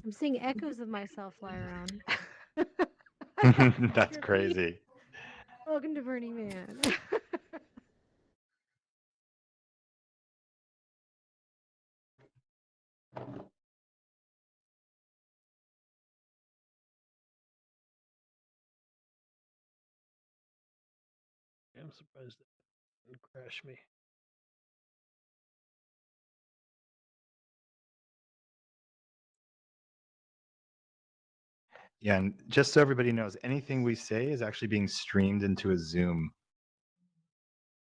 I'm seeing echoes of myself fly around. That's Trippy. crazy. Welcome to Burning Man. I'm surprised that didn't crash me. Yeah, and just so everybody knows, anything we say is actually being streamed into a Zoom.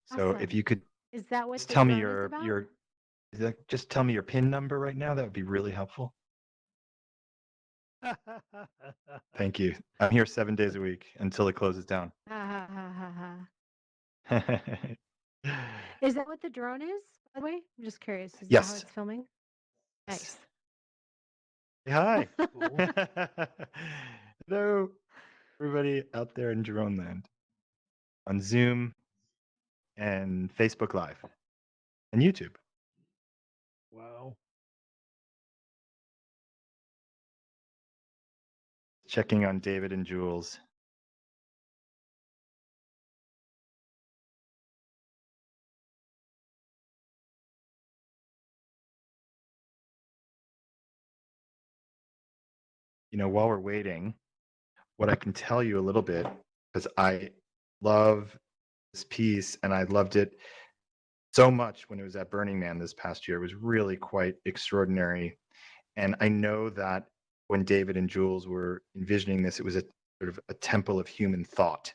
So if Awesome. you could Is that what just the tell me drone is about? just tell me your PIN number right now, that would be really helpful. Thank you. I'm here 7 days a week until it closes down. Ha ha ha ha. Is that what the drone is, by the way? I'm just curious. Is that how Yes. it's filming? Nice. Say hi. Cool. Hello, everybody out there in Drone Land on Zoom and Facebook Live and YouTube. Wow. Checking on David and Jules. You know, while we're waiting, what I can tell you a little bit, because I love this piece and I loved it so much when it was at Burning Man this past year. It was really quite extraordinary. And I know that when David and Jules were envisioning this, it was a sort of a temple of human thought.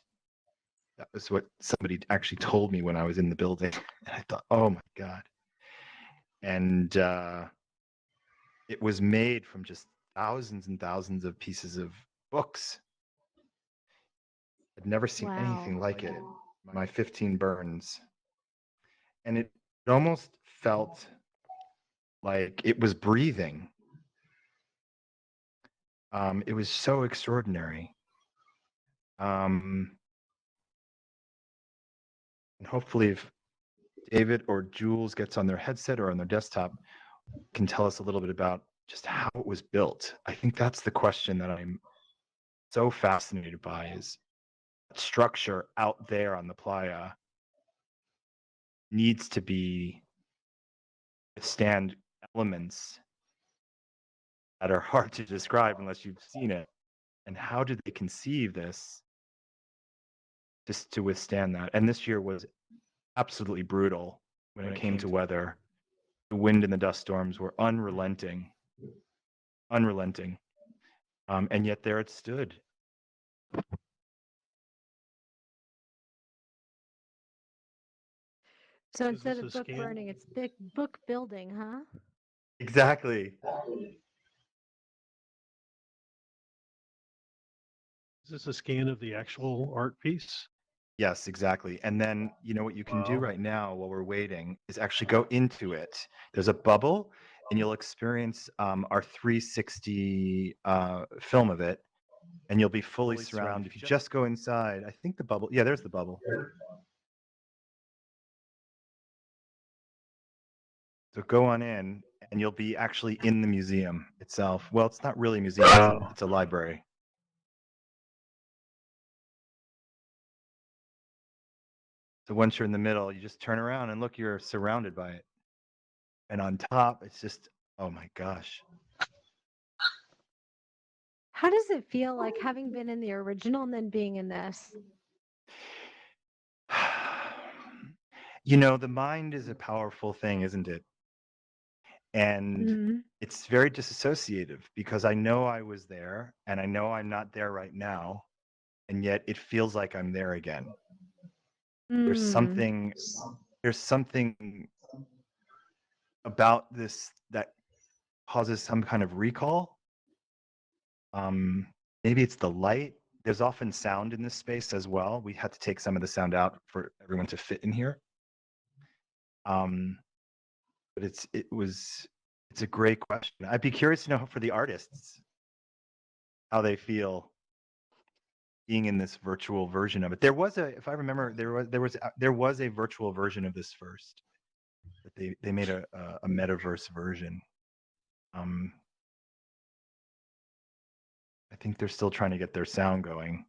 That was what somebody actually told me when I was in the building. And I thought, oh my God. And it was made from just thousands and thousands of pieces of books. I'd never seen anything like it. My 15 burns. And it almost felt like it was breathing. It was so extraordinary. And hopefully if David or Jules gets on their headset or on their desktop, can tell us a little bit about just how it was built. I think that's the question that I'm so fascinated by, is structure out there on the playa needs to be withstand elements that are hard to describe unless you've seen it. And how did they conceive this just to withstand that? And this year was absolutely brutal when it came to weather. The wind and the dust storms were unrelenting. And yet there it stood. So Is instead this of a book scan? burning, it's book building, huh? Exactly. Is this a scan of the actual art piece? Yes, exactly. And then, you know, what you can do Wow. right now while we're waiting is actually go into it. There's a bubble, and you'll experience our 360 film of it, and you'll be fully surrounded. If you just go inside, I think the bubble, yeah, there's the bubble. So go on in, and you'll be actually in the museum itself. Well, it's not really a museum, Wow. it's a library. So once you're in the middle, you just turn around and look, you're surrounded by it. And on top, it's just, oh my gosh. How does it feel like having been in the original and then being in this? You know, the mind is a powerful thing, isn't it? And Mm-hmm. it's very disassociative, because I know I was there and I know I'm not there right now. And yet it feels like I'm there again. There's something about this that causes some kind of recall. Maybe it's the light. There's often sound in this space as well. We had to take some of the sound out for everyone to fit in here. But it's a great question. I'd be curious to know for the artists how they feel being in this virtual version of it. There was if I remember, there was a virtual version of this first. But they made a metaverse version. I think they're still trying to get their sound going.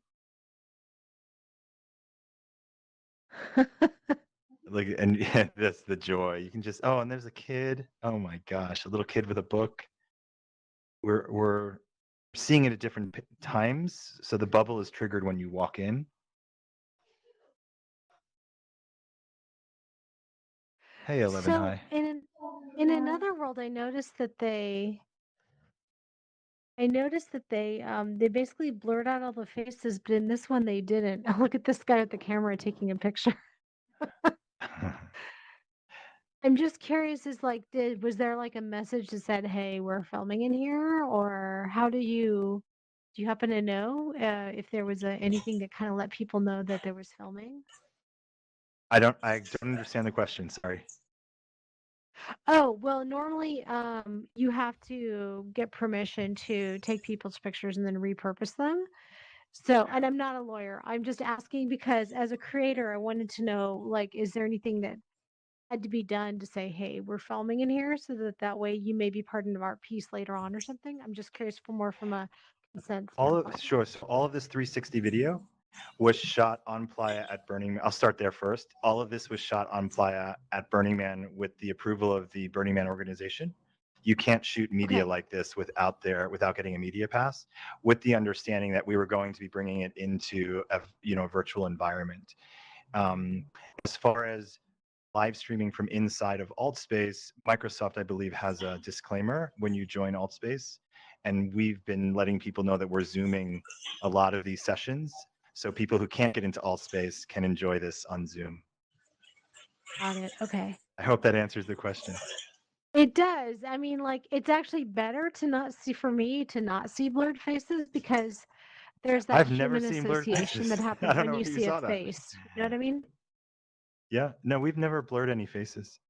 Like, and yeah, that's the joy. You can just, oh, and there's a kid. Oh my gosh, a little kid with a book. We're seeing it at different times, so the bubble is triggered when you walk in. Hey, 11 So high. in another world, I noticed that they they basically blurred out all the faces, but in this one they didn't. Look at this guy with the camera taking a picture. I'm just curious, is like, was there like a message that said, "Hey, we're filming in here," or how do you happen to know if there was anything that kind of let people know that there was filming? I don't understand the question. Sorry. Oh, well, normally you have to get permission to take people's pictures and then repurpose them. So, and I'm not a lawyer. I'm just asking because as a creator, I wanted to know, like, is there anything that had to be done to say, hey, we're filming in here so that way you may be part of our piece later on or something? I'm just curious for more from a consent standpoint. Sure. So all of this 360 video was shot on Playa at Burning Man. I'll start there first. All of this was shot on Playa at Burning Man with the approval of the Burning Man organization. You can't shoot media like this without getting a media pass, with the understanding that we were going to be bringing it into a virtual environment. As far as live streaming from inside of AltSpace, Microsoft, I believe, has a disclaimer when you join AltSpace. And we've been letting people know that we're Zooming a lot of these sessions. So people who can't get into AltSpace can enjoy this on Zoom. Got it. Okay. I hope that answers the question. It does. I mean, like, it's actually better to not see, for me, to not see blurred faces because there's that I've never human seen blurred association that faces. I happens don't when know you if you see a saw that. face. You know what I mean? Yeah, no, we've never blurred any faces.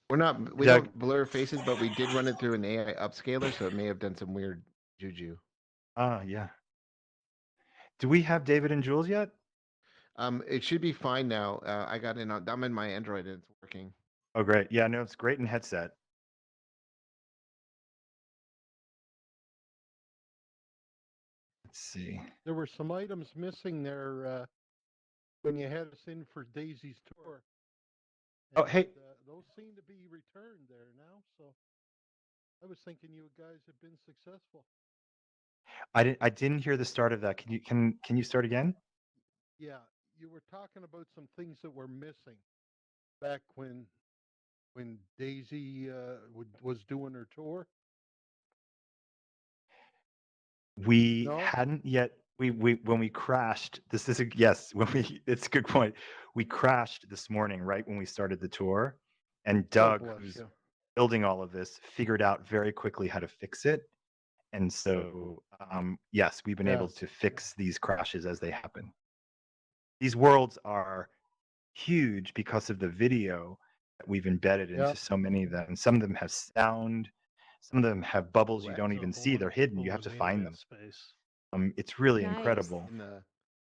We don't blur faces, but we did run it through an AI upscaler, so it may have done some weird juju. Yeah. Do we have David and Jules yet? It should be fine now. I got in. I'm in my Android and it's working. Oh, great. Yeah, no, it's great in headset. Let's see. There were some items missing there when you had us in for Daisy's tour. Oh, hey. Those seem to be returned there now. So I was thinking you guys have been successful. I didn't hear the start of that. Can you start again? Yeah, you were talking about some things that were missing back when Daisy was doing her tour. We hadn't yet. We when we crashed. It's a good point. We crashed this morning right when we started the tour, and Doug, who's building all of this, figured out very quickly how to fix it. And so, yes, we've been able to fix these crashes as they happen. These worlds are huge because of the video that we've embedded into so many of them. Some of them have sound. Some of them have bubbles you don't even see. They're hidden. You have to find them. Space. It's really incredible.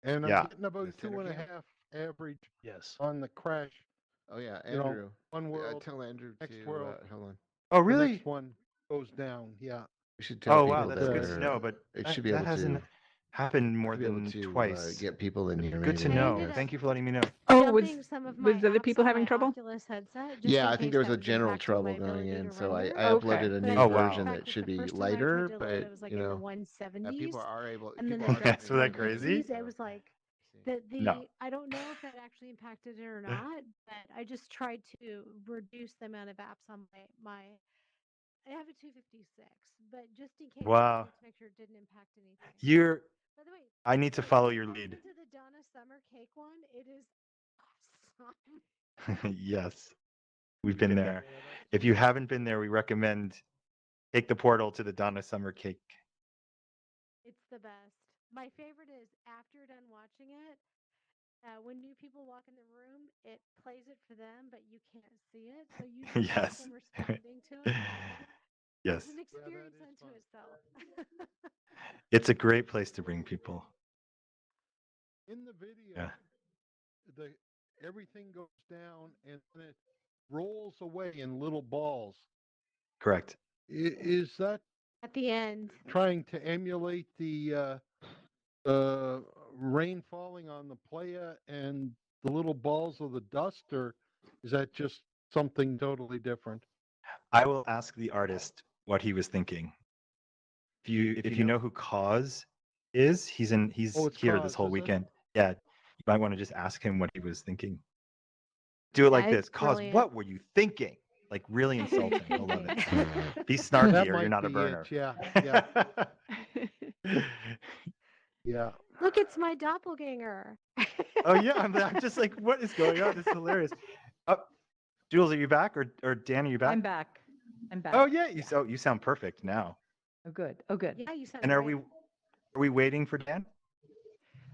And I'm getting about 2.5 average. Yes. On the crash. Oh yeah, Andrew. One world. Tell Andrew next to world. hold on. Oh really? The next one goes down. Yeah. We should tell people wow, that's that good to know. But it should be able hasn't happened more than twice. Get people in here. Good to know. Thank you for letting me know. Oh, was other people having trouble? Oculus headset, Yeah, I think there was a general trouble going in, so I uploaded a new version that should be lighter, but it was like in the 170s. people are able. And then so that crazy? It was like I don't know if that actually impacted it or not, but I just tried to reduce the amount of apps on my. I have a 256, but just in case, I wanted to make sure it didn't impact anything. By the way, I need to follow your lead. To the Donna Summer Cake one, it is awesome. Yes, we've been there. If you haven't been there, we recommend take the portal to the Donna Summer Cake. It's the best. My favorite is after you're done watching it, when new people walk in the room, it plays it for them, but you can't see it, so you just see them responding to it. Yes. It's an experience unto itself. It's a great place to bring people. In the video, everything goes down and then it rolls away in little balls. Correct. Is that at the end. trying to emulate the rain falling on the playa and the little balls of the dust, or is that just something totally different? I will ask the artist what he was thinking. If you know who Cause is, he's Oh, it's here Cause, this whole is it? weekend. Yeah, you might want to just ask him what he was thinking. Do it Yeah, like it's this. Cause, brilliant. what were you thinking? Like really insulting. He'll love it. Be That snarky or might you're not a be burner. it. Yeah, yeah. Look, it's my doppelganger. Oh yeah, I'm just like, what is going on? This is hilarious. Jules, are you back, or Dan, are you back? I'm back. I'm back. Oh yeah, you sound perfect now. Oh, good. Oh, good. Yeah, you sound And are great. we waiting for Dan?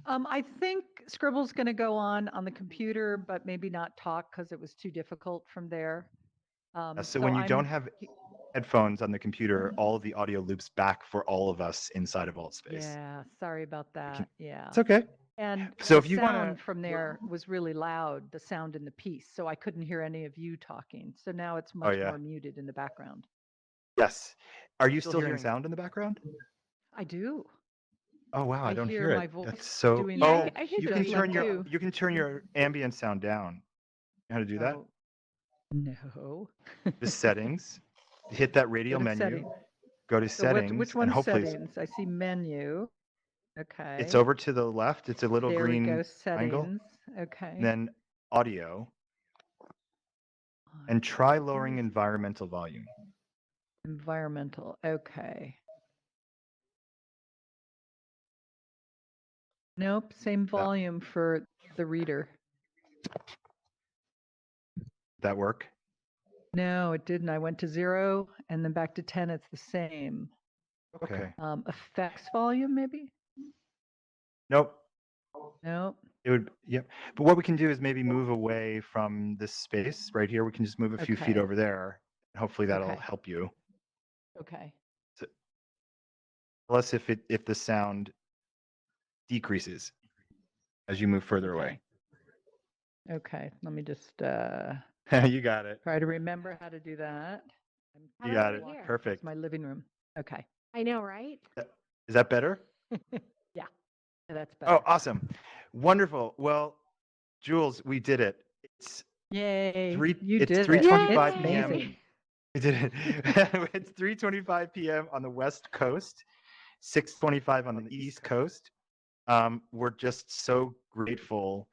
I think Scribble's going to go on the computer, but maybe not talk because it was too difficult from there. So when you don't have headphones on the computer, all of the audio loops back for all of us inside of AltSpace. Yeah, sorry about that. Yeah. It's okay. And So the if you want sound to, from there was really loud, the sound in the piece, so I couldn't hear any of you talking. So now it's much yeah. more muted in the background. Yes. Are you still hearing sound in the background? I do. Oh wow, I don't hear my it. voice That's so. doing Yeah, that. I hear you the can beep turn too. you can turn your ambient sound down. You know how to do that? Oh, no. The settings. Hit that radial Go to menu. settings. Go to So settings. which and one's hopefully settings? I see menu. Okay. it's over to the left. It's a little There we green go. triangle. Settings. Okay. Then audio. And try lowering environmental volume. Environmental. Okay. Nope. Same volume for the reader. That work? No, it didn't. I went to 0 and then back to 10. It's the same. Okay. Effects volume, maybe? Nope. Nope. It would, yep. But what we can do is maybe move away from this space right here. We can just move a few feet Okay. over there. Hopefully that'll Okay. help you. Okay. So, plus if the sound decreases as you move further away. Okay. Let me just You got it. try to remember how to do that. How You about got it. over here? Perfect. It's my living room. Okay. I know, right? Is that better? Yeah, that's better. Oh, awesome. Wonderful. Well, Jules, we did it. It's Yay. it's did 3:25 It's p.m. amazing. We did it. It's 3:25 p.m. on the West Coast, 6:25 on the East Coast. We're just so grateful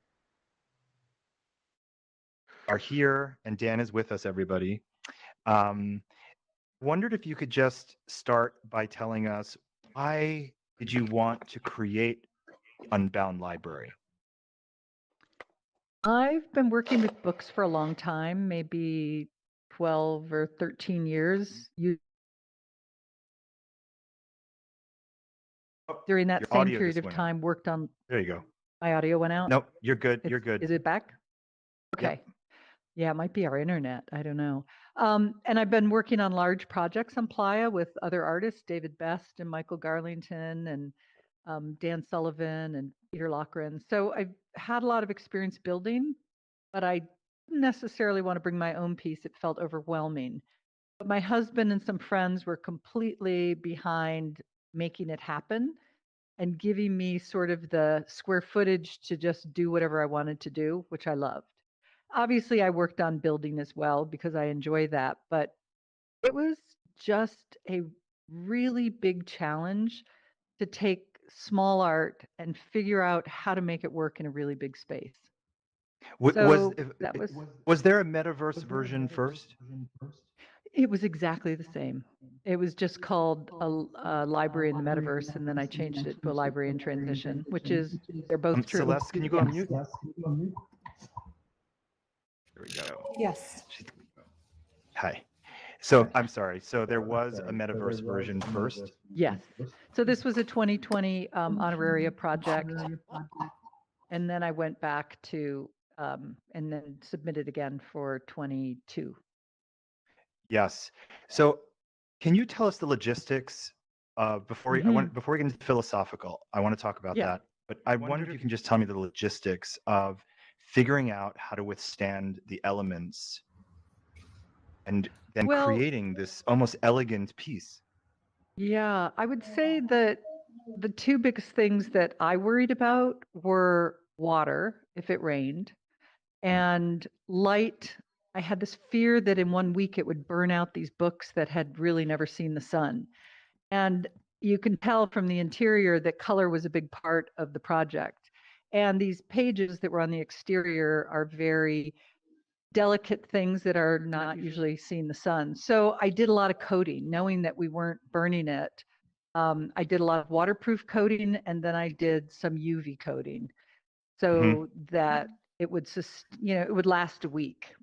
are here, and Dan is with us, everybody. Wondered if you could just start by telling us, why did you want to create Unbound Library? I've been working with books for a long time, maybe 12 or 13 years. During that Your same audio period just of went out. time, worked on. There you go. My audio went out? Nope, you're good. You're good. Is it back? Okay. Yep. Yeah, it might be our internet. I don't know. And I've been working on large projects on Playa with other artists, David Best and Michael Garlington and Dan Sullivan and Peter Lochran. So I've had a lot of experience building, but I didn't necessarily want to bring my own piece. It felt overwhelming. But my husband and some friends were completely behind making it happen and giving me sort of the square footage to just do whatever I wanted to do, which I loved. Obviously, I worked on building as well because I enjoy that, but it was just a really big challenge to take small art and figure out how to make it work in a really big space. Was there a metaverse version first? It was exactly the same. It was just called a library in the metaverse, and then I changed it to a library in transition, which is, they're both true. Celeste, can you go on mute? There we go. Yes. Hi. So I'm sorry. So there was a metaverse version first? Yes. So this was a 2020 honoraria project. And then I went back to, and then submitted again for 22. Yes. So can you tell us the logistics before we get into philosophical? I want to talk about that. But I wonder if you can just tell me the logistics of figuring out how to withstand the elements and then Well, creating this almost elegant piece. yeah, I would say that the two biggest things that I worried about were water, if it rained, and light. I had this fear that in 1 week it would burn out these books that had really never seen the sun. And you can tell from the interior that color was a big part of the project. And these pages that were on the exterior are very delicate things that are not usually seeing the sun. So I did a lot of coating, knowing that we weren't burning it. I did a lot of waterproof coating, and then I did some UV coating so that it would it would last a week.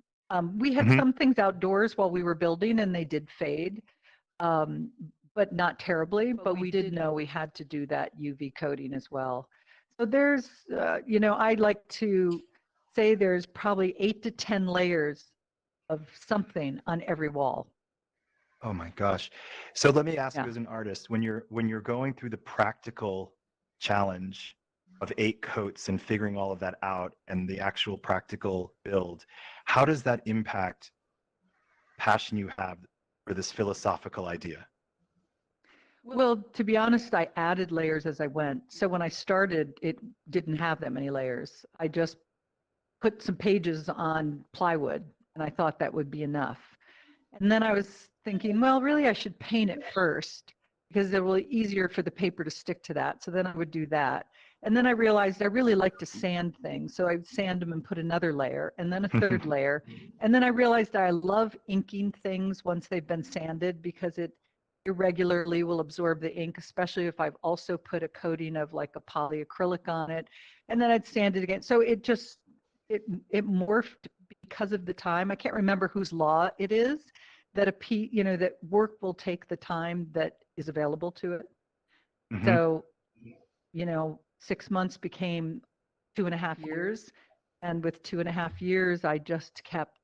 We had some things outdoors while we were building, and they did fade, but not terribly. But we did know we had to do that UV coating as well. So there's, I'd like to say there's probably 8 to 10 layers of something on every wall. Oh my gosh. So let me ask Yeah. you as an artist, when you're going through the practical challenge of 8 coats and figuring all of that out and the actual practical build, how does that impact passion you have for this philosophical idea? Well, to be honest, I added layers as I went. So when I started, it didn't have that many layers. I just put some pages on plywood, and I thought that would be enough. And then I was thinking, well, really, I should paint it first because it will be easier for the paper to stick to that. So then I would do that. And then I realized I really like to sand things. So I would sand them and put another layer and then a third layer. And then I realized I love inking things once they've been sanded because it irregularly will absorb the ink, especially if I've also put a coating of like a polyacrylic on it. And then I'd sand it again. So it just, it morphed because of the time. I can't remember whose law it is that that work will take the time that is available to it. So, 6 months became 2.5 years. And with 2.5 years, I just kept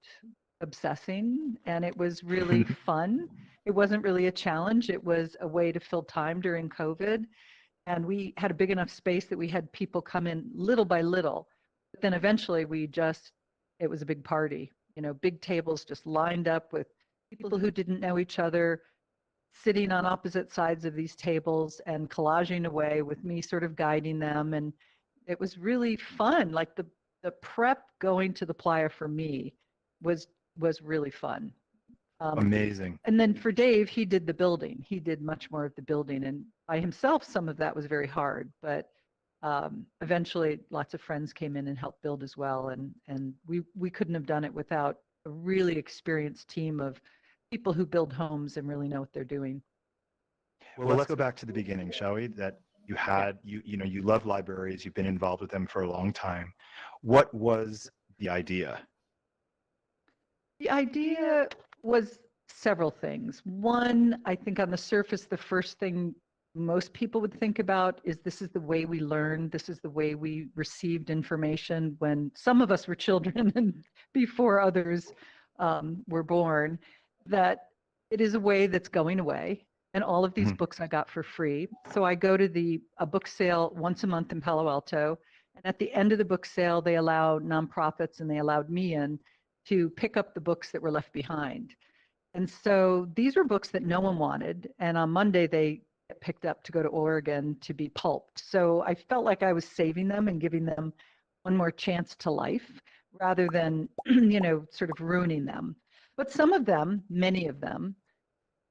obsessing, and it was really fun. It wasn't really a challenge. It was a way to fill time during COVID. And we had a big enough space that we had people come in little by little. But then eventually it was a big party, big tables just lined up with people who didn't know each other, sitting on opposite sides of these tables and collaging away with me sort of guiding them. And it was really fun. Like the prep going to the playa for me was really fun. Amazing. And then for Dave, he did the building. He did much more of the building, and by himself, some of that was very hard. But eventually, lots of friends came in and helped build as well, and we couldn't have done it without a really experienced team of people who build homes and really know what they're doing. Well, let's go back to the beginning, shall we? That you had, you love libraries. You've been involved with them for a long time. What was the idea? The idea was several things. One, I think on the surface, the first thing most people would think about is this is the way we learned. This is the way we received information when some of us were children and before others were born, that it is a way that's going away. And all of these books I got for free. So I go to a book sale once a month in Palo Alto. And at the end of the book sale, they allow nonprofits, and they allowed me in, to pick up the books that were left behind. And so these were books that no one wanted. And on Monday, they get picked up to go to Oregon to be pulped. So I felt like I was saving them and giving them one more chance to life rather than, sort of ruining them. But some of them, many of them,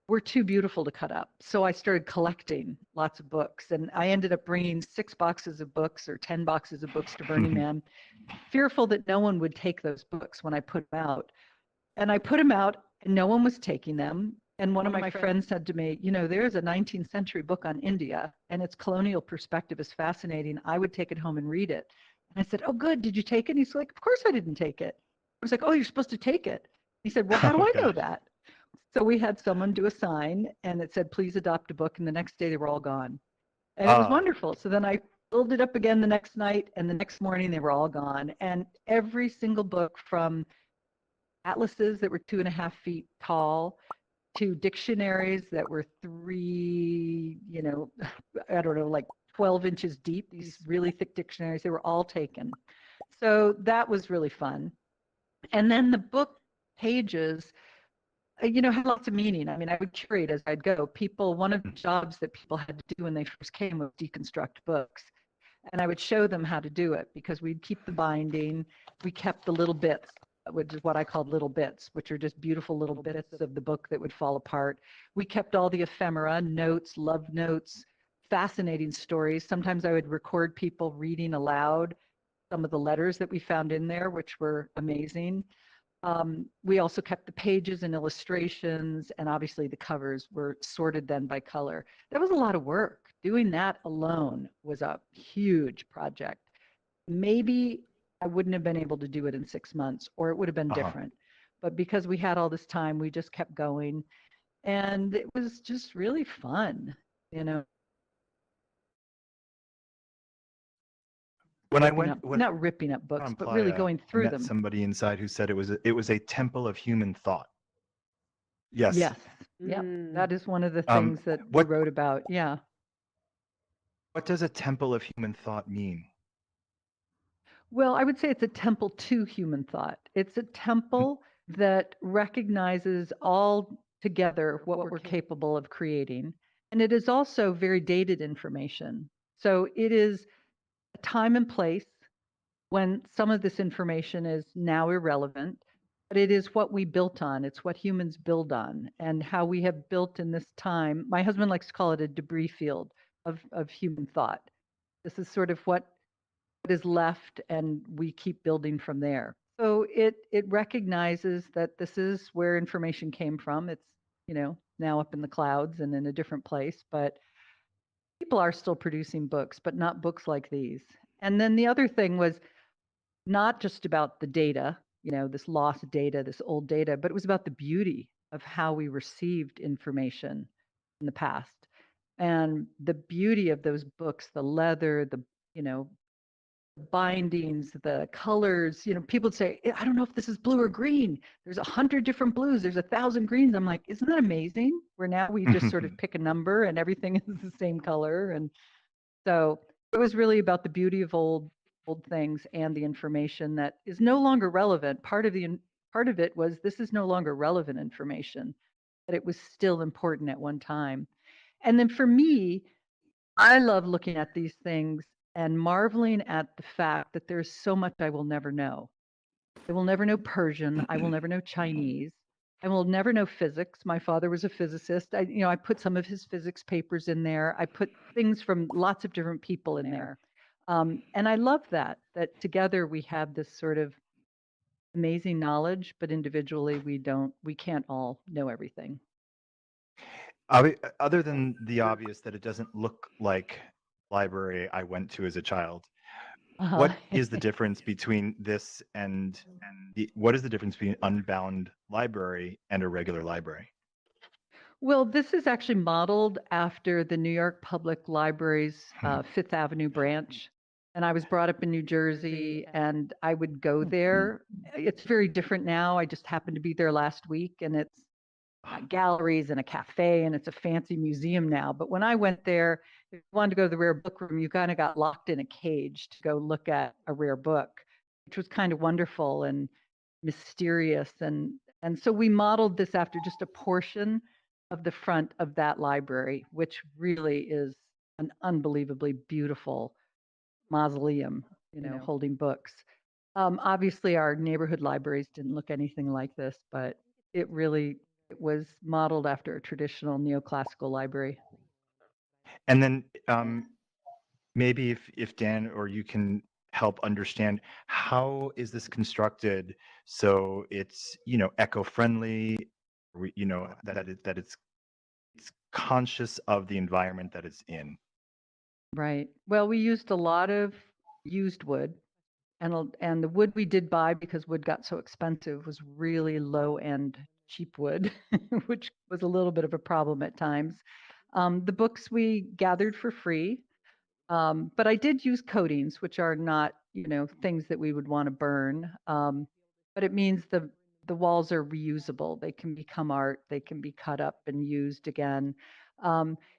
were too beautiful to cut up. So I started collecting lots of books, and I ended up bringing 6 boxes of books or 10 boxes of books to Burning Man, fearful that no one would take those books when I put them out. And I put them out, and no one was taking them. And one of my friends said to me, there's a 19th century book on India, and its colonial perspective is fascinating. I would take it home and read it. And I said, oh, good. Did you take it? And he's like, of course I didn't take it. I was like, oh, you're supposed to take it. He said, well, how do I know that? So we had someone do a sign, and it said, please adopt a book. And the next day they were all gone. And it was wonderful. So then I filled it up again the next night, and the next morning they were all gone. And every single book, from atlases that were 2.5 feet tall to dictionaries that were 12 inches deep, these really thick dictionaries, they were all taken. So that was really fun. And then the book pages had lots of meaning. I mean, I would curate as I'd go. One of the jobs that people had to do when they first came was deconstruct books. And I would show them how to do it because we'd keep the binding. We kept the little bits, which is what I called little bits, which are just beautiful little bits of the book that would fall apart. We kept all the ephemera, notes, love notes, fascinating stories. Sometimes I would record people reading aloud some of the letters that we found in there, which were amazing. We also kept the pages and illustrations, and obviously the covers were sorted then by color. That was a lot of work. Doing that alone was a huge project. Maybe I wouldn't have been able to do it in 6 months, or it would have been different. But because we had all this time, we just kept going. And it was just really fun, When I not ripping up books, on but really Playa, going I through met them. somebody inside who said it was a temple of human thought. Yes. Yes. Yep. That is one of the Um, things that what- we wrote about. Yeah. What does a temple of human thought mean? Well, I would say it's a temple to human thought. It's a temple that recognizes all together what we're capable of creating. And it is also very dated information. So it is a time and place when some of this information is now irrelevant, but it is what we built on. It's what humans build on and how we have built in this time. My husband likes to call it a debris field of human thought. This is sort of what is left, and we keep building from there. So it recognizes that this is where information came from. It's now up in the clouds and in a different place, but people are still producing books, but not books like these. And then the other thing was not just about the data, this lost data, this old data, but it was about the beauty of how we received information in the past. And the beauty of those books, the leather, the bindings, the colors, people would say, I don't know if this is blue or green. There's 100 different blues. There's 1,000 greens. I'm like, isn't that amazing? Where now we just sort of pick a number and everything is the same color. And so it was really about the beauty of old things and the information that is no longer relevant. Part of it was this is no longer relevant information, but it was still important at one time. And then for me, I love looking at these things and marveling at the fact that there's so much I will never know. I will never know Persian. I will never know Chinese. I will never know physics. My father was a physicist. I put some of his physics papers in there. I put things from lots of different people in there. And I love that together we have this sort of amazing knowledge, but individually we can't all know everything. Other than the obvious that it doesn't look like library I went to as a child, what is the difference between this and what is the difference between Unbound Library and a regular library? Well, this is actually modeled after the New York Public Library's Fifth Avenue branch. And I was brought up in New Jersey, and I would go there. It's very different now. I just happened to be there last week, and it's galleries and a cafe, and it's a fancy museum now. But when I went there, if you wanted to go to the rare book room, you kind of got locked in a cage to go look at a rare book, which was kind of wonderful and mysterious. And so we modeled this after just a portion of the front of that library, which really is an unbelievably beautiful mausoleum, holding books. Obviously, our neighborhood libraries didn't look anything like this, but it was modeled after a traditional neoclassical library. And then maybe if Dan or you can help understand, how is this constructed so it's eco-friendly, that it's conscious of the environment that it's in? Right. Well, we used a lot of used wood, and the wood we did buy, because wood got so expensive, was really low end cheap wood, which was a little bit of a problem at times. The books we gathered for free, but I did use coatings, which are not things that we would want to burn. But it means the walls are reusable. They can become art. They can be cut up and used again.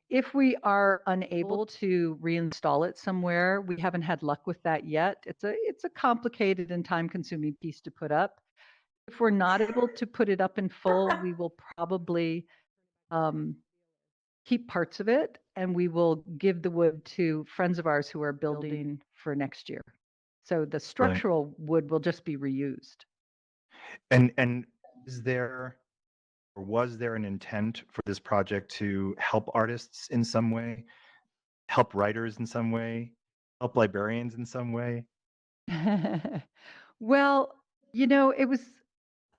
If we are unable to reinstall it somewhere, we haven't had luck with that yet. It's a complicated and time-consuming piece to put up. If we're not able to put it up in full, we will probably keep parts of it, and we will give the wood to friends of ours who are building for next year. So the structural wood will just be reused. And is there or was there an intent for this project to help artists in some way, help writers in some way, help librarians in some way? Well, it was,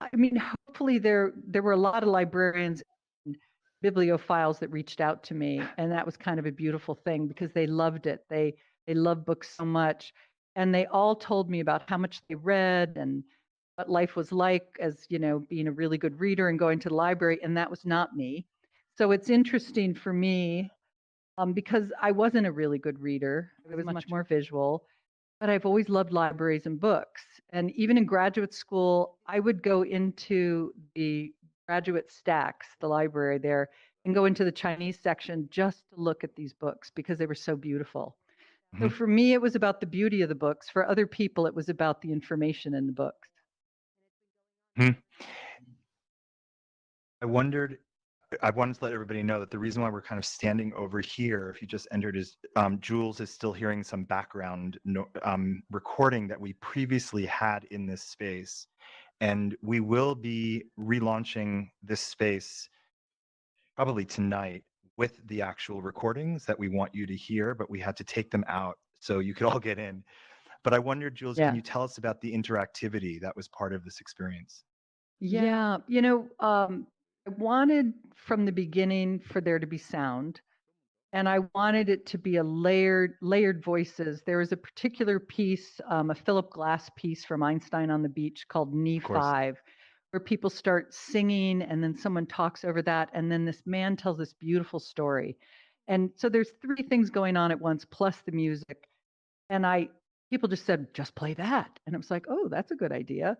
I mean, hopefully there were a lot of librarians and bibliophiles that reached out to me, and that was kind of a beautiful thing because they loved it. They love books so much, and they all told me about how much they read and what life was like as, being a really good reader and going to the library, and that was not me. So it's interesting for me because I wasn't a really good reader. I was much more visual, but I've always loved libraries and books. And even in graduate school, I would go into the graduate stacks, the library there, and go into the Chinese section just to look at these books because they were so beautiful. So for me, it was about the beauty of the books. For other people, it was about the information in the books. I wanted to let everybody know that the reason why we're kind of standing over here, if you just entered, is Jules is still hearing some background recording that we previously had in this space. And we will be relaunching this space probably tonight with the actual recordings that we want you to hear, but we had to take them out so you could all get in. But I wondered, Jules, can you tell us about the interactivity that was part of this experience? Yeah, I wanted from the beginning for there to be sound, and I wanted it to be a layered voices. There was a particular piece, a Philip Glass piece from Einstein on the Beach called Knee 5, where people start singing and then someone talks over that, and then this man tells this beautiful story. And so there's three things going on at once, plus the music. And people just said, just play that. And I was like, oh, that's a good idea.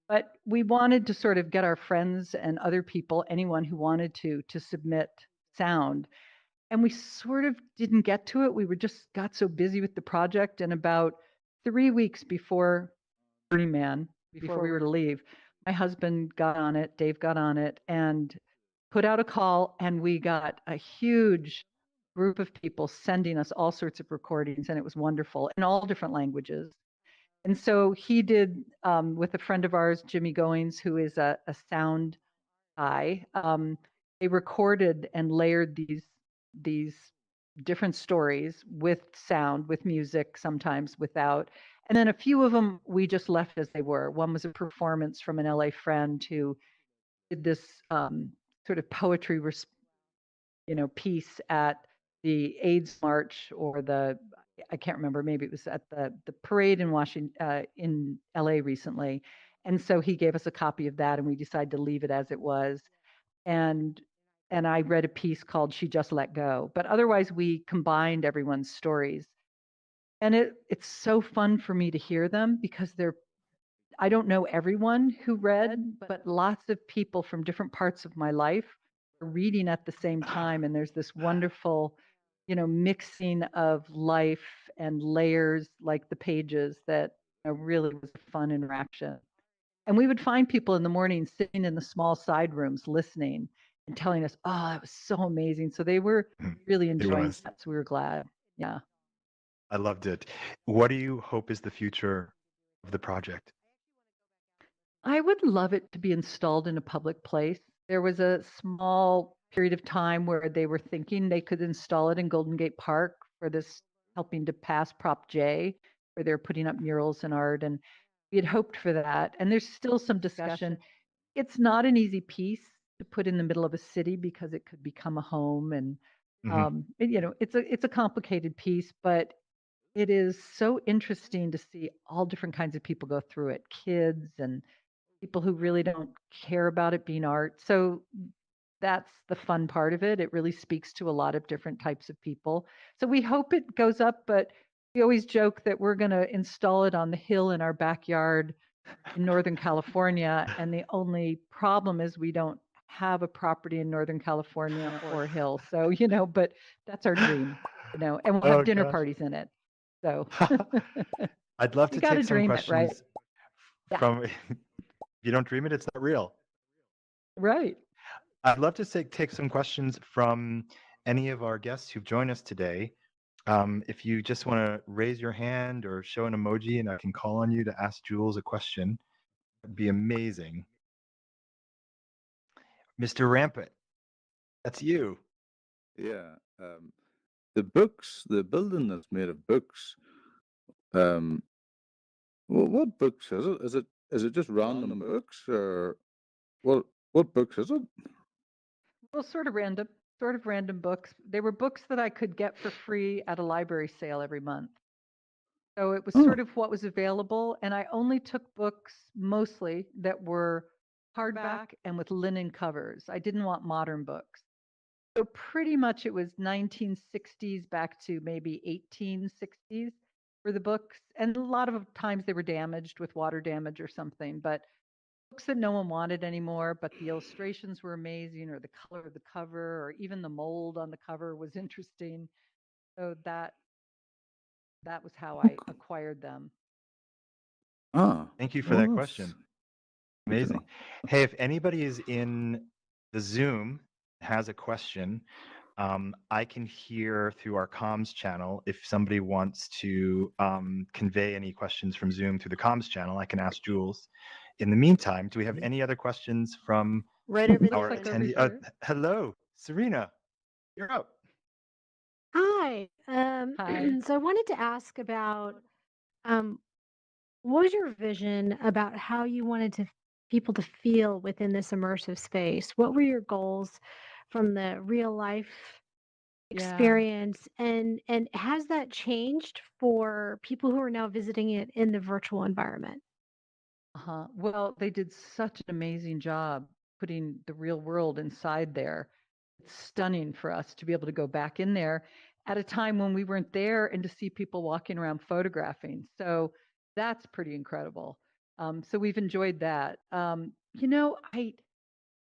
But we wanted to sort of get our friends and other people, anyone who wanted to submit sound. And we sort of didn't get to it. We just got so busy with the project. And about 3 weeks before Burning Man, before we were to leave, my husband got on it, Dave got on it, and put out a call. And we got a huge group of people sending us all sorts of recordings. And it was wonderful in all different languages. And so he did with a friend of ours, Jimmy Goings, who is a sound guy. They recorded and layered these different stories with sound, with music, sometimes without. And then a few of them we just left as they were. One was a performance from an LA friend who did this sort of poetry, piece at the AIDS March or I can't remember, maybe it was at the parade in Washington, in LA recently. And so he gave us a copy of that and we decided to leave it as it was. And I read a piece called She Just Let Go. But otherwise we combined everyone's stories. And it's so fun for me to hear them because I don't know everyone who read, but lots of people from different parts of my life are reading at the same time. And there's this wonderful, mixing of life and layers like the pages that really was a fun interaction. And we would find people in the morning sitting in the small side rooms listening and telling us, oh, that was so amazing. So they were really enjoying that. So we were glad. Yeah. I loved it. What do you hope is the future of the project? I would love it to be installed in a public place. There was a small period of time where they were thinking they could install it in Golden Gate Park for this helping to pass Prop J, where they're putting up murals and art. And we had hoped for that. And there's still some discussion. It's not an easy piece to put in the middle of a city because it could become a home. And, it's a complicated piece, but it is so interesting to see all different kinds of people go through it, kids and people who really don't care about it being art. So that's the fun part of it. It really speaks to a lot of different types of people. So we hope it goes up, but we always joke that we're going to install it on the hill in our backyard in Northern California. And the only problem is we don't have a property in Northern California or hill. So, but that's our dream, and we'll have dinner parties in it. So I'd love to take some questions right? from If you don't dream it, it's not real. Right. I'd love to take some questions from any of our guests who've joined us today. If you just want to raise your hand or show an emoji and I can call on you to ask Jules a question, it'd be amazing. Mr. Rampant, that's you. Yeah. The books, the building is made of books. Well, what books is it? Is it just random books, or what books is it? Well, sort of random books. They were books that I could get for free at a library sale every month. So it was sort of what was available, and I only took books mostly that were hardback and with linen covers. I didn't want modern books. So pretty much it was 1960s back to maybe 1860s for the books, and a lot of times they were damaged with water damage or something, but books that no one wanted anymore, but the illustrations were amazing, or the color of the cover, or even the mold on the cover was interesting. So that was how I acquired them. Ah, Thank you for that question. Amazing. Hey, if anybody is in the Zoom, has a question, I can hear through our comms channel. If somebody wants to convey any questions from Zoom through the comms channel, I can ask Jules. In the meantime, do we have any other questions from Right over our there. attendee? Hello, Serena, you're up. Hi. Hi. So I wanted to ask about what was your vision about how you wanted people to feel within this immersive space? What were your goals from the real life experience, and has that changed for people who are now visiting it in the virtual environment? Well, they did such an amazing job putting the real world inside there. It's stunning for us to be able to go back in there at a time when we weren't there and to see people walking around photographing. So that's pretty incredible. So we've enjoyed that.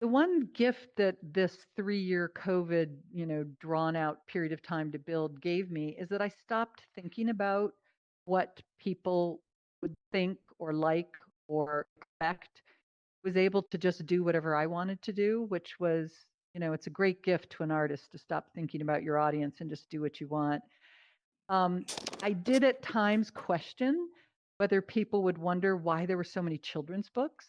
The one gift that this 3-year COVID, drawn out period of time to build gave me is that I stopped thinking about what people would think or like or expect. Was able to just do whatever I wanted to do, which was, it's a great gift to an artist to stop thinking about your audience and just do what you want. I did at times question whether people would wonder why there were so many children's books.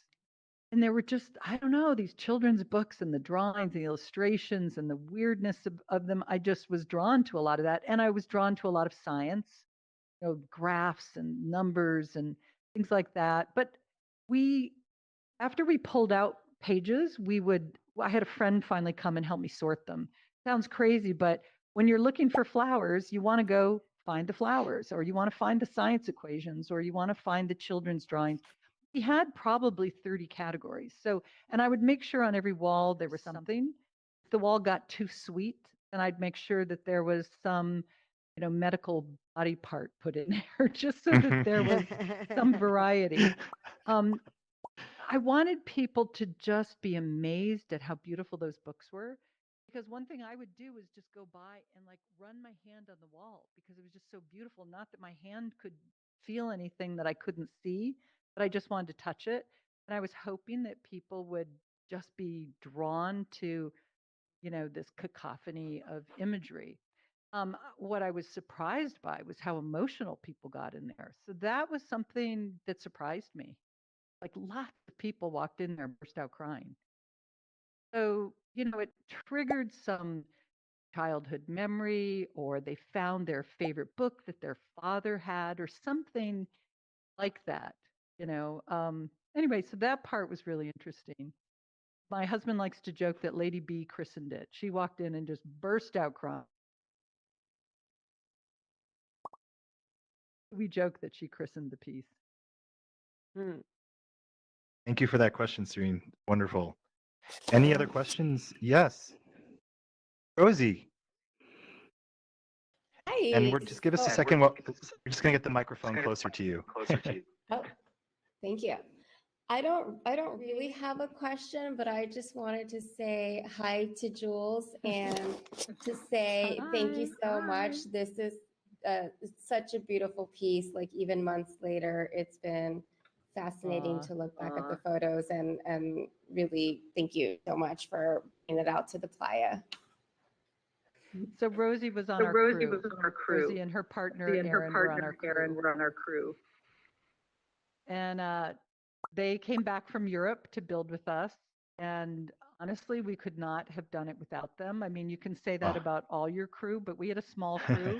And there were just, I don't know, these children's books and the drawings, the illustrations, and the weirdness of them. I just was drawn to a lot of that. And I was drawn to a lot of science, graphs and numbers and things like that. But after we pulled out pages, I had a friend finally come and help me sort them. Sounds crazy, but when you're looking for flowers, you want to go find the flowers, or you want to find the science equations, or you want to find the children's drawings. We had probably 30 categories. So, and I would make sure on every wall there was something. If the wall got too sweet, then I'd make sure that there was some, medical body part put in there, just so that there was some variety. I wanted people to just be amazed at how beautiful those books were, because one thing I would do is just go by and run my hand on the wall because it was just so beautiful. Not that my hand could feel anything that I couldn't see, but I just wanted to touch it. And I was hoping that people would just be drawn to, this cacophony of imagery. What I was surprised by was how emotional people got in there. So that was something that surprised me. Lots of people walked in there and burst out crying. So, it triggered some childhood memory, or they found their favorite book that their father had, or something like that. Anyway, so that part was really interesting. My husband likes to joke that Lady B christened it. She walked in and just burst out crying. We joke that she christened the piece. Thank you for that question, Serene. Wonderful. Any other questions? Yes. Rosie. Hi. And just give us a second. We're just going to get the microphone closer to you. Oh, thank you. I don't really have a question, but I just wanted to say hi to Jules and to say thank you so much. This is such a beautiful piece. Even months later, it's been fascinating to look back at the photos, and really thank you so much for bringing it out to the playa. So Rosie was on our crew. Rosie and her partner Aaron were on our crew. And they came back from Europe to build with us. And honestly, we could not have done it without them. I mean, you can say that about all your crew, but we had a small crew.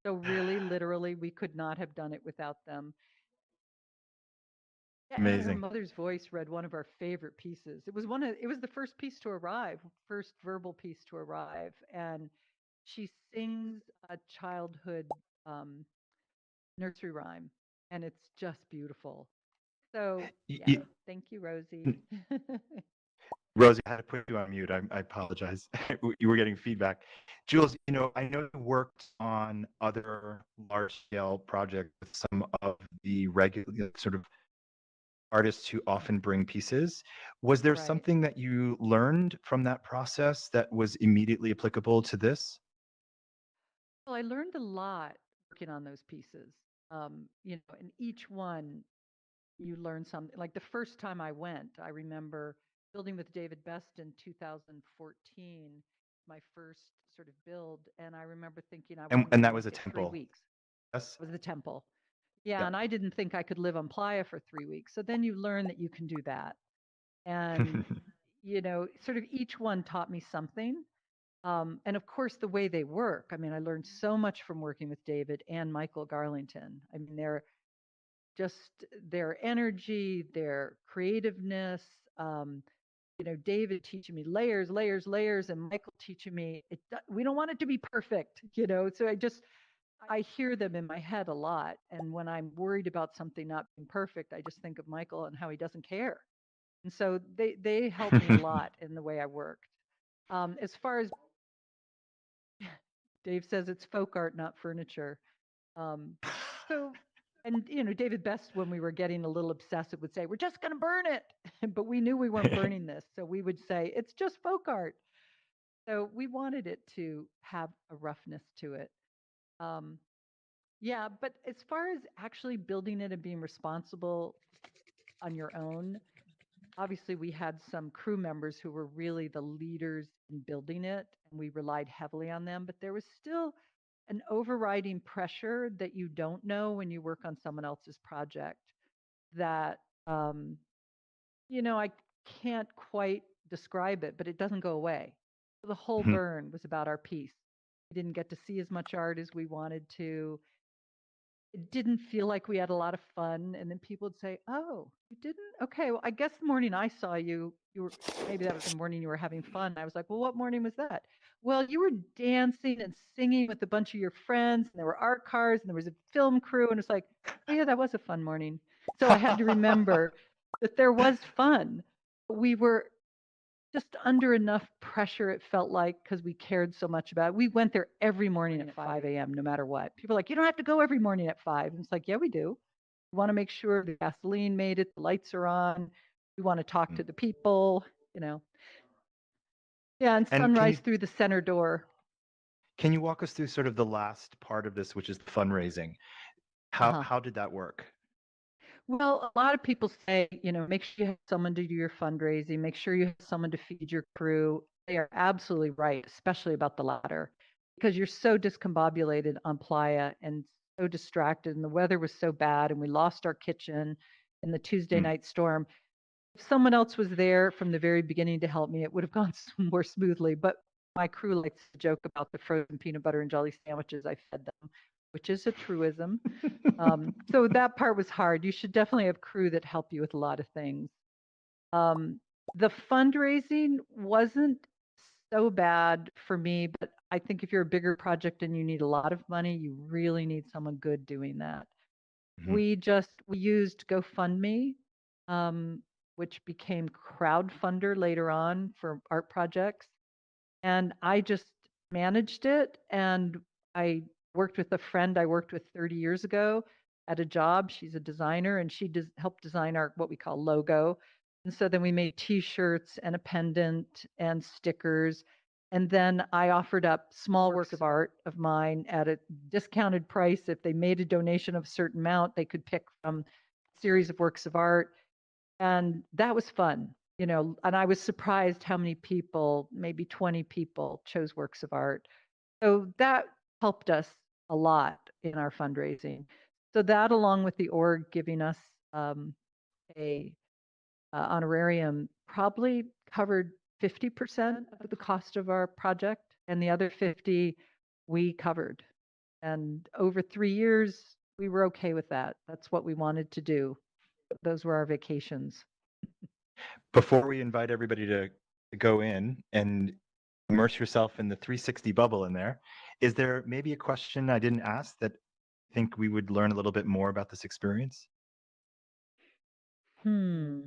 So really, literally, we could not have done it without them. Yeah, and her Amazing. mother's voice read one of our favorite pieces. It was the first piece to arrive, first verbal piece to arrive. And she sings a childhood nursery rhyme, and it's just beautiful. So yeah, thank you, Rosie. Rosie, I had to put you on mute. I apologize. You were getting feedback. Jules, I know you worked on other large-scale projects with some of the regular sort of artists who often bring pieces. Was there something that you learned from that process that was immediately applicable to this? Well, I learned a lot working on those pieces. And each one you learn something. Like the first time I went, I remember building with David Best in 2014, my first sort of build, and I remember thinking And that was a temple. 3 weeks. Yes. It was the temple. Yeah, and I didn't think I could live on Playa for 3 weeks. So then you learn that you can do that. And, sort of each one taught me something. And of course, the way they work. I mean, I learned so much from working with David and Michael Garlington. I mean, just their energy, their creativeness, David teaching me layers, layers, layers, and Michael teaching me, we don't want it to be perfect, So I hear them in my head a lot. And when I'm worried about something not being perfect, I just think of Michael and how he doesn't care. And so they helped me a lot in the way I worked. As far as Dave says, it's folk art, not furniture. And David Best, when we were getting a little obsessive, would say, "We're just going to burn it," but we knew we weren't burning this, so we would say, "It's just folk art." So we wanted it to have a roughness to it. Yeah, but as far as actually building it and being responsible on your own, obviously we had some crew members who were really the leaders in building it, and we relied heavily on them. But there was still an overriding pressure that you don't know when you work on someone else's project that, I can't quite describe it, but it doesn't go away. The whole burn was about our piece. We didn't get to see as much art as we wanted to. It didn't feel like we had a lot of fun. And then people would say, "Oh, you didn't? Okay, well, I guess the morning I saw you, maybe that was the morning you were having fun." I was like, "Well, what morning was that?" "Well, you were dancing and singing with a bunch of your friends, and there were art cars, and there was a film crew." And it's like, "Oh yeah, that was a fun morning." So I had to remember that there was fun. We were just under enough pressure, it felt like, because we cared so much about it. We went there every morning at 5 a.m., no matter what. People are like, "You don't have to go every morning at 5. And it's like, yeah, we do. We want to make sure the gasoline made it, the lights are on. We want to talk to the people, Yeah, and sunrise through the center door. Can you walk us through sort of the last part of this, which is the fundraising? How did that work? Well, a lot of people say, make sure you have someone to do your fundraising, make sure you have someone to feed your crew. They are absolutely right, especially about the latter, because you're so discombobulated on Playa and so distracted, and the weather was so bad, and we lost our kitchen in the Tuesday night storm. If someone else was there from the very beginning to help me, it would have gone more smoothly. But my crew likes to joke about the frozen peanut butter and jelly sandwiches I fed them, which is a truism. So that part was hard. You should definitely have crew that help you with a lot of things. The fundraising wasn't so bad for me, but I think if you're a bigger project and you need a lot of money, you really need someone good doing that. We used GoFundMe, which became Crowdfunder later on for art projects. And I just managed it. And I worked with a friend I worked with 30 years ago at a job. She's a designer, and she helped design our what we call logo. And so then we made T-shirts and a pendant and stickers. And then I offered up small work of art of mine at a discounted price. If they made a donation of a certain amount, they could pick from series of works of art. And that was fun, and I was surprised how many people, maybe 20 people, chose works of art. So that helped us a lot in our fundraising. So that, along with the org giving us a honorarium, probably covered 50% of the cost of our project, and the other 50 we covered. And over 3 years, we were okay with that. That's what we wanted to do. Those were our vacations. Before we invite everybody to go in and immerse yourself in the 360 bubble in there, is there maybe a question I didn't ask that I think we would learn a little bit more about this experience? Yeah,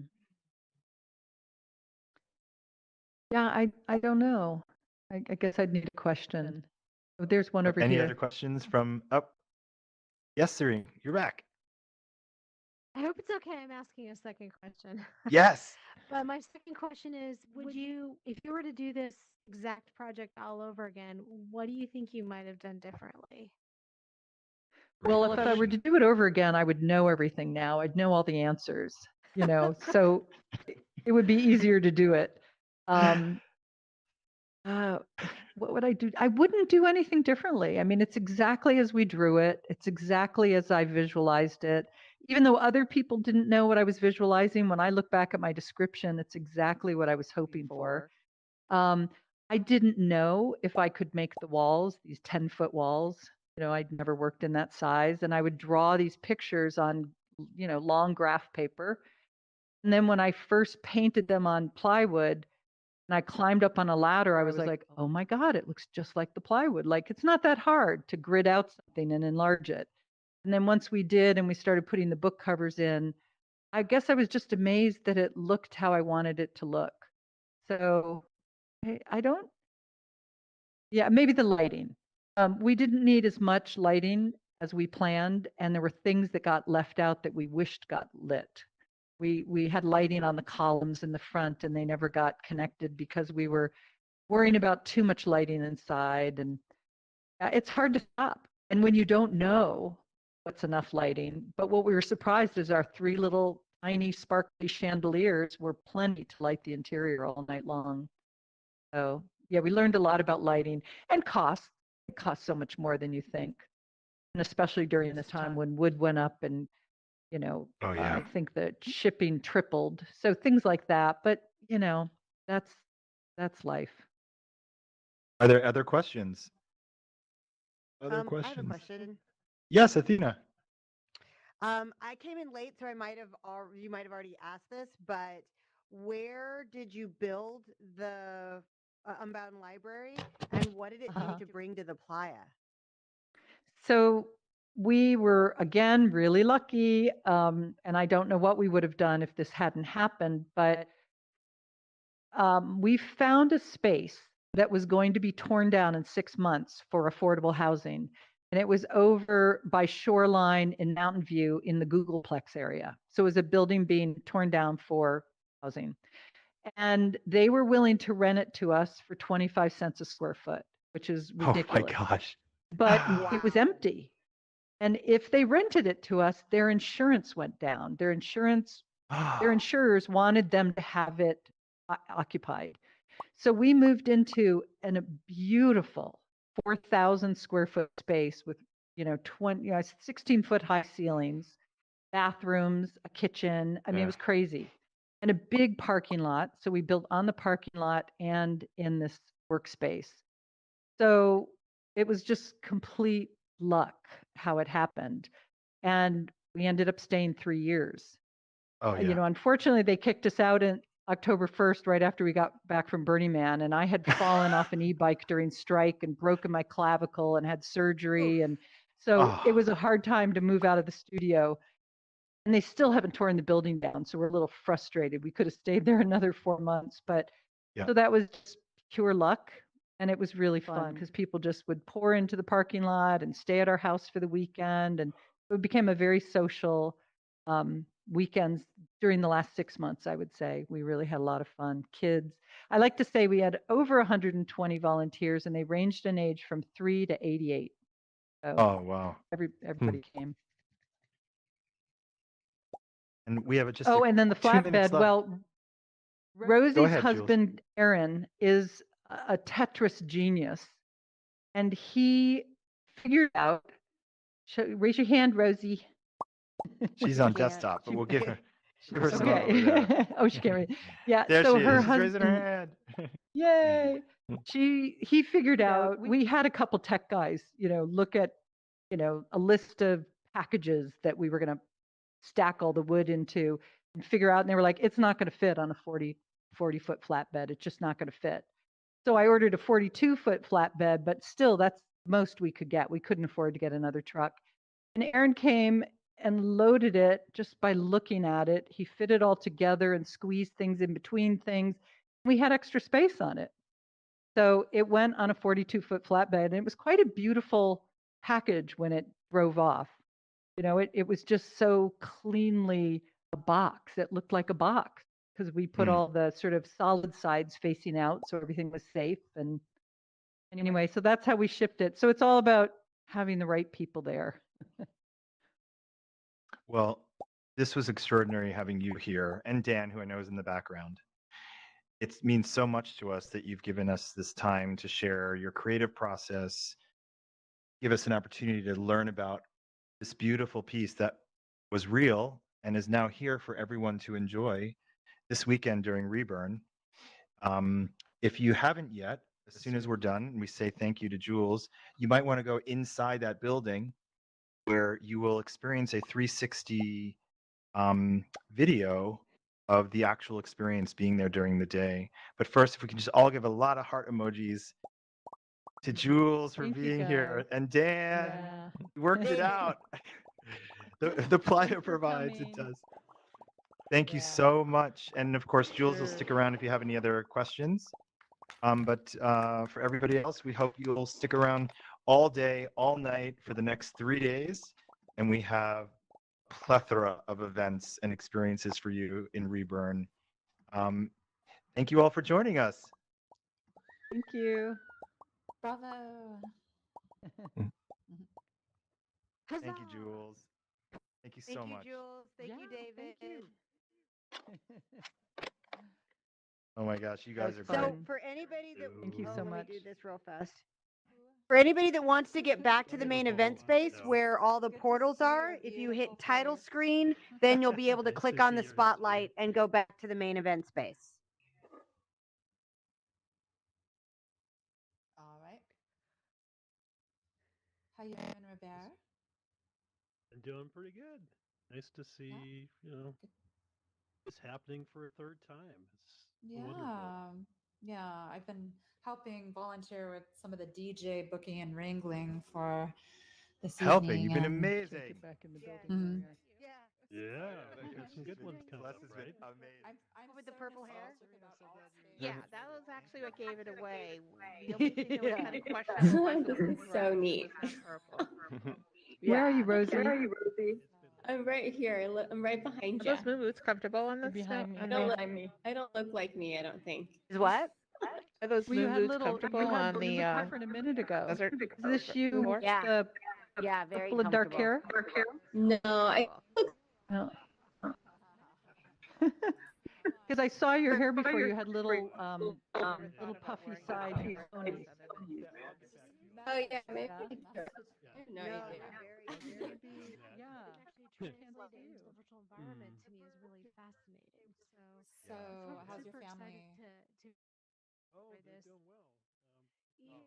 I don't know. I guess I'd need a question. Oh, there's one over Any here. other questions from up? Yes, Serene, you're back. I hope it's okay. I'm asking a second question. Yes. But my second question is, would you, if you were to do this exact project all over again, what do you think you might have done differently? Well, if I were to do it over again, I would know everything now. I'd know all the answers, so it would be easier to do it. What would I do? I wouldn't do anything differently. I mean, it's exactly as we drew it. It's exactly as I visualized it. Even though other people didn't know what I was visualizing, when I look back at my description, it's exactly what I was hoping for. I didn't know if I could make the walls, these 10-foot walls. I'd never worked in that size. And I would draw these pictures on, long graph paper. And then when I first painted them on plywood, and I climbed up on a ladder, I was like, oh my God, it looks just like the plywood. Like, it's not that hard to grid out something and enlarge it. And then once we did and we started putting the book covers in, I guess I was just amazed that it looked how I wanted it to look. So I don't, yeah, maybe the lighting. We didn't need as much lighting as we planned, and there were things that got left out that we wished got lit. We had lighting on the columns in the front, and they never got connected because we were worrying about too much lighting inside, and it's hard to stop. And when you don't know what's enough lighting, but what we were surprised is our 3 little tiny sparkly chandeliers were plenty to light the interior all night long. So yeah, we learned a lot about lighting and cost. It costs so much more than you think, and especially during this time when wood went up and I think that shipping tripled. So things like that. But that's life. Are there other questions? I have a question. Yes, Athena. I came in late, so you might have already asked this, but where did you build the Unbound Library, and what did it do to bring to the playa? So we were, again, really lucky, and I don't know what we would have done if this hadn't happened, but we found a space that was going to be torn down in 6 months for affordable housing. And it was over by Shoreline in Mountain View in the Googleplex area. So it was a building being torn down for housing. And they were willing to rent it to us for 25 cents a square foot, which is ridiculous. Oh my gosh. But it was empty. And if they rented it to us, their insurance went down. Their insurers wanted them to have it occupied. So we moved into a beautiful 4,000 square foot space with 16-foot high ceilings, bathrooms, a kitchen. I mean, it was crazy. And a big parking lot. So we built on the parking lot and in this workspace. So it was just complete luck how it happened. And we ended up staying 3 years. Oh, yeah. Unfortunately, they kicked us out in October 1st, right after we got back from Burning Man. And I had fallen off an e-bike during strike and broken my clavicle and had surgery. And so it was a hard time to move out of the studio. And they still haven't torn the building down. So we're a little frustrated. We could have stayed there another 4 months. But so that was just pure luck. And it was really fun because people just would pour into the parking lot and stay at our house for the weekend. And it became a very social weekends during the last 6 months, I would say. We really had a lot of fun. Kids. I like to say we had over 120 volunteers, and they ranged in age from 3 to 88. So oh, wow. everybody came. And we have just Oh, and then the 2 minutes flatbed. left. Well, Rosie's ahead, Jules. husband, Aaron, is a Tetris genius. And he figured out, raise your hand, Rosie. She's on can't. desktop, but She- we'll give her some over Okay. there. Oh, she can't read. Yeah. There so she her is. She's husband, raising her hand. yay. He figured out, we had a couple tech guys, look at, a list of packages that we were going to stack all the wood into and figure out. And they were like, it's not going to fit on a 40-foot flatbed. It's just not going to fit. So I ordered a 42-foot flatbed, but still that's most we could get. We couldn't afford to get another truck. And Aaron came and loaded it just by looking at it. He fit it all together and squeezed things in between things. We had extra space on it. So it went on a 42-foot flatbed, and it was quite a beautiful package when it drove off. It was just so cleanly a box. It looked like a box because we put all the sort of solid sides facing out, so everything was safe. And anyway, so that's how we shipped it. So it's all about having the right people there. Well, this was extraordinary having you here, and Dan, who I know is in the background. It means so much to us that you've given us this time to share your creative process, give us an opportunity to learn about this beautiful piece that was real and is now here for everyone to enjoy this weekend during Reburn. If you haven't yet, as soon as we're done and we say thank you to Jules, you might want to go inside that building where you will experience a 360 video of the actual experience being there during the day. But first, if we can just all give a lot of heart emojis to Jules for Thank you, being here, guys. and Dan, Yeah. you worked it out. The Playa provides, it does. Thank you so much. And of course, Jules will stick around if you have any other questions. But for everybody else, we hope you'll stick around all day, all night for the next 3 days. And we have a plethora of events and experiences for you in Reburn. Thank you all for joining us. Thank you. Bravo. Thank you, Jules. Thank you so Thank you, much. Jules. Thank you, David. Thank you. Oh my gosh, you guys are That's great. So for anybody that Thank you so let much. me do this real fast. For anybody that wants to get back to the main event space where all the portals are, if you hit title screen, then you'll be able to click on the spotlight and go back to the main event space. All right. How you doing, Robert? I'm doing pretty good. Nice to see, this happening for a third time. It's wonderful. Yeah. I've been helping volunteer with some of the DJ booking and wrangling for this Helping, evening. you've been and- amazing. Get back in the building. Mhm. Yeah. Yeah, there's some good ones coming up, Celeste has been right? amazing. I'm With the so purple hair? nostalgic about all space. Yeah, that was actually what gave it away. The only thing that was Yeah. kind of questionable was This the is so dress neat. was not purple. Where are Yeah. you, Rosie? I'm right here. I'm right behind Are you. those moon boots comfortable on You're the behind me. on Don't the? look, I don't look like me, I don't think. Is what? Are those Well, you moon had boots little. comfortable You on looked the different a minute ago. desert? Is this you floor? with Yeah. the Yeah, very couple of dark comfortable. hair? No, I No. Because I saw your hair before. You had little puffy side ponies. oh yeah, maybe Yeah. I do. I have no No, idea. you're very Yeah. Actually translate it into a virtual environment to me is really fascinating. So, I'm how's your super family? excited to Oh, enjoy they're this. doing well. Even